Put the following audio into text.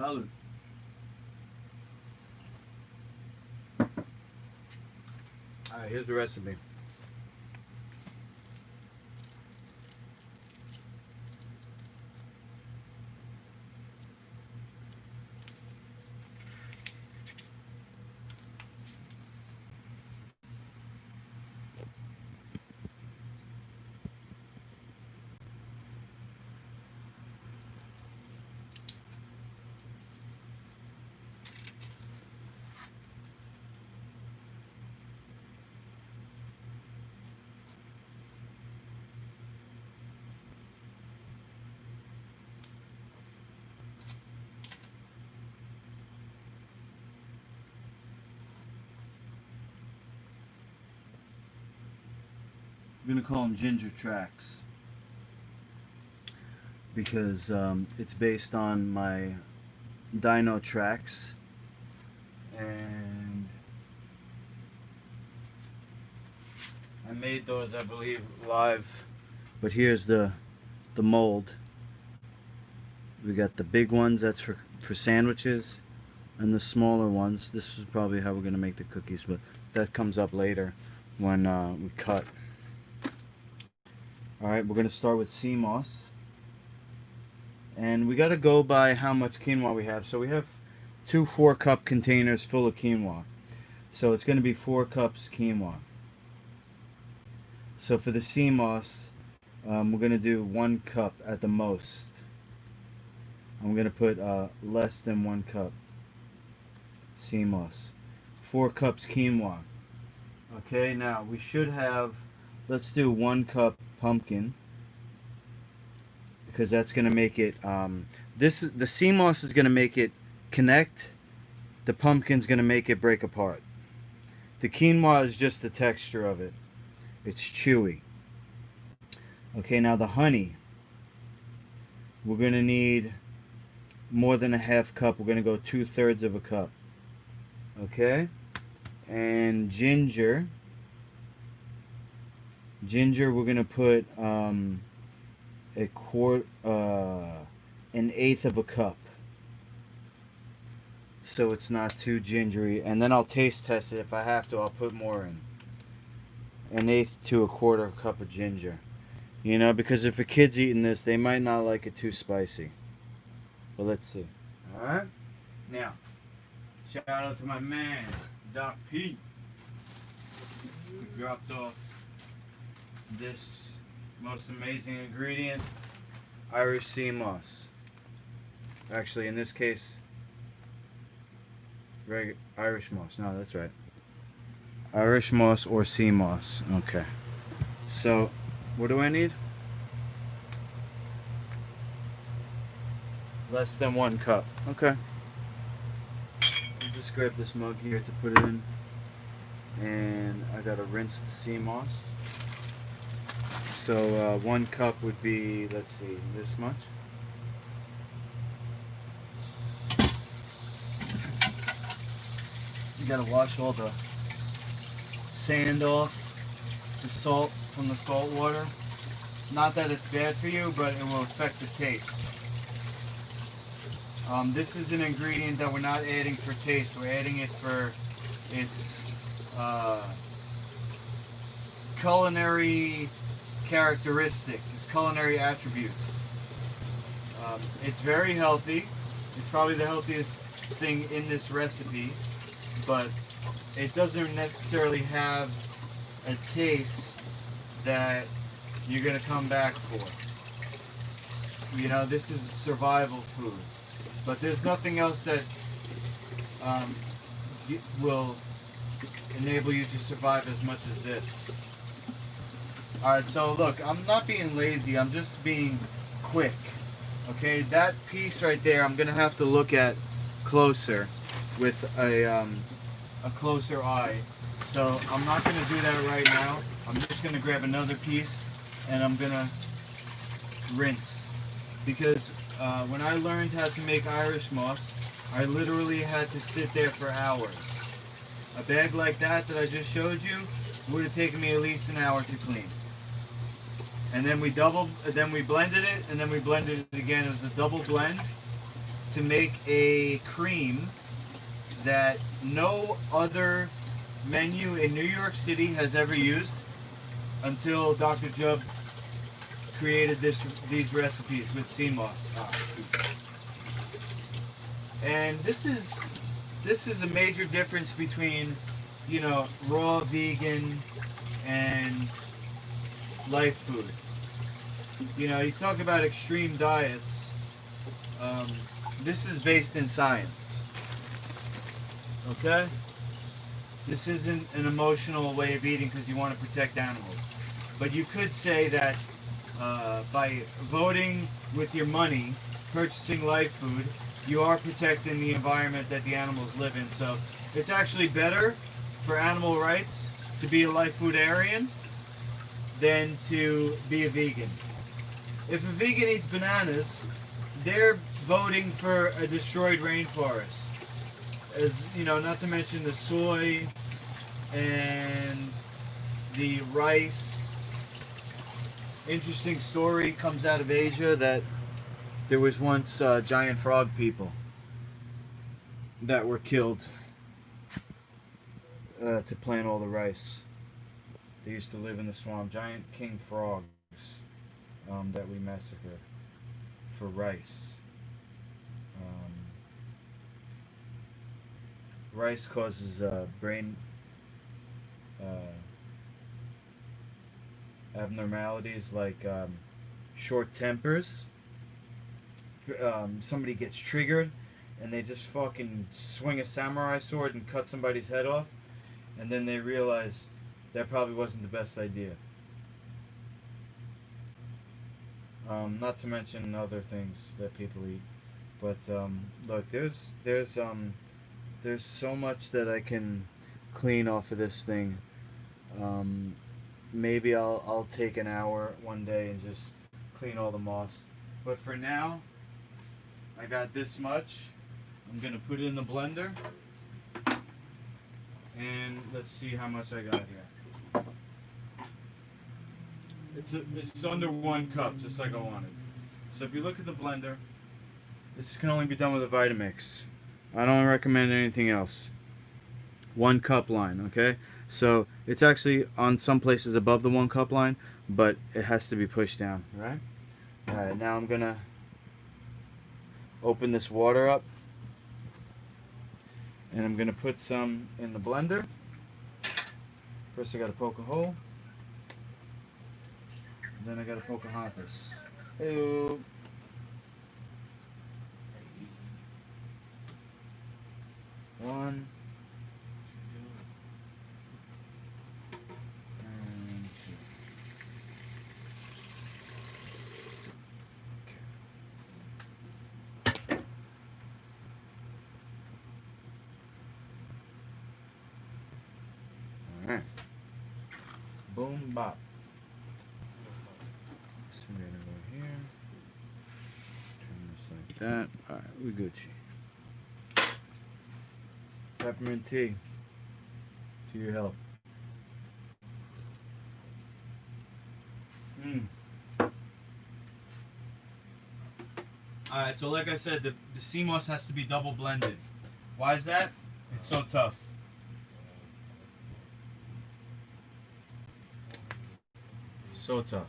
Salud. Alright, here's the recipe. I'm gonna call them Ginger Tracks because it's based on my Dino Tracks, and I made those, I believe, live. But here's the mold. We got the big ones, that's for sandwiches, and the smaller ones. This is probably how we're gonna make the cookies, but that comes up later when we cut. Alright, we're going to start with sea moss. And we got to go by how much quinoa we have. So we have 2 4-cup containers full of quinoa. So it's going to be 4 cups quinoa. So for the sea moss, we're going to do 1 cup at the most. I'm going to put less than 1 cup sea moss. 4 cups quinoa. Okay, now we should have, let's do 1 cup pumpkin, because that's going to make it the sea moss is going to make it connect, the pumpkin's going to make it break apart. The quinoa is just the texture of it, it's chewy. Okay, now the honey, we're going to need more than a half cup. We're going to go 2/3 of a cup. Okay, and ginger, we're gonna put an 1/8 of a cup, so it's not too gingery. And then I'll taste test it. If I have to, I'll put more in. 1/8 to 1/4 cup of ginger. You know, because if a kid's eating this, they might not like it too spicy. But let's see. All right. Now, shout out to my man, Doc P, who dropped off this most amazing ingredient, Irish sea moss. Actually, in this case, Irish moss. No, that's right. Irish moss or sea moss. Okay. So, what do I need? Less than 1 cup. Okay. I'll just grab this mug here to put it in. And I gotta rinse the sea moss. So 1 cup would be, let's see, this much. You gotta wash all the sand off, the salt from the salt water. Not that it's bad for you, but it will affect the taste. This is an ingredient that we're not adding for taste. We're adding it for its culinary characteristics, its culinary attributes. It's very healthy. It's probably the healthiest thing in this recipe, but it doesn't necessarily have a taste that you're going to come back for. You know, this is survival food. But there's nothing else that will enable you to survive as much as this. Alright, so look, I'm not being lazy, I'm just being quick. Okay, that piece right there I'm going to have to look at closer with a closer eye. So I'm not going to do that right now. I'm just going to grab another piece and I'm going to rinse. Because when I learned how to make Irish moss, I literally had to sit there for hours. A bag like that I just showed you would have taken me at least an hour to clean. And then we blended it, and then we blended it again. It was a double blend. to make a cream that no other menu in New York City has ever used until Dr. Jubb created these recipes with sea moss. Oh, shoot. And this is a major difference between, you know, raw vegan and life food. You know, you talk about extreme diets. This is based in science. Okay? This isn't an emotional way of eating because you want to protect animals. But you could say that by voting with your money, purchasing life food, you are protecting the environment that the animals live in. So it's actually better for animal rights to be a life foodarian than to be a vegan. If a vegan eats bananas, they're voting for a destroyed rainforest. As you know, not to mention the soy and the rice. Interesting story comes out of Asia that there was once giant frog people that were killed to plant all the rice. They used to live in the swamp. Giant king frogs that we massacred for rice. Rice causes brain abnormalities like short tempers. Somebody gets triggered and they just fucking swing a samurai sword and cut somebody's head off, and then they realize that probably wasn't the best idea. Not to mention other things that people eat, but look, there's so much that I can clean off of this thing. Maybe I'll take an hour one day and just clean all the moss. But for now, I got this much. I'm gonna put it in the blender, and let's see how much I got here. It's under 1 cup, just like I wanted. So if you look at the blender, this can only be done with a Vitamix. I don't recommend anything else. 1 cup line, okay? So it's actually on some places above the 1 cup line, but it has to be pushed down, right? Alright, now I'm gonna open this water up, and I'm gonna put some in the blender. First I gotta poke a hole, then I gotta Pocahontas. Ew. One. And two. Alright. Boom bop. So we're gonna go here. Turn this like that. Alright, we Gucci. Peppermint tea. To your health. Alright, so like I said, the sea moss has to be double blended. Why is that? It's so tough. So tough.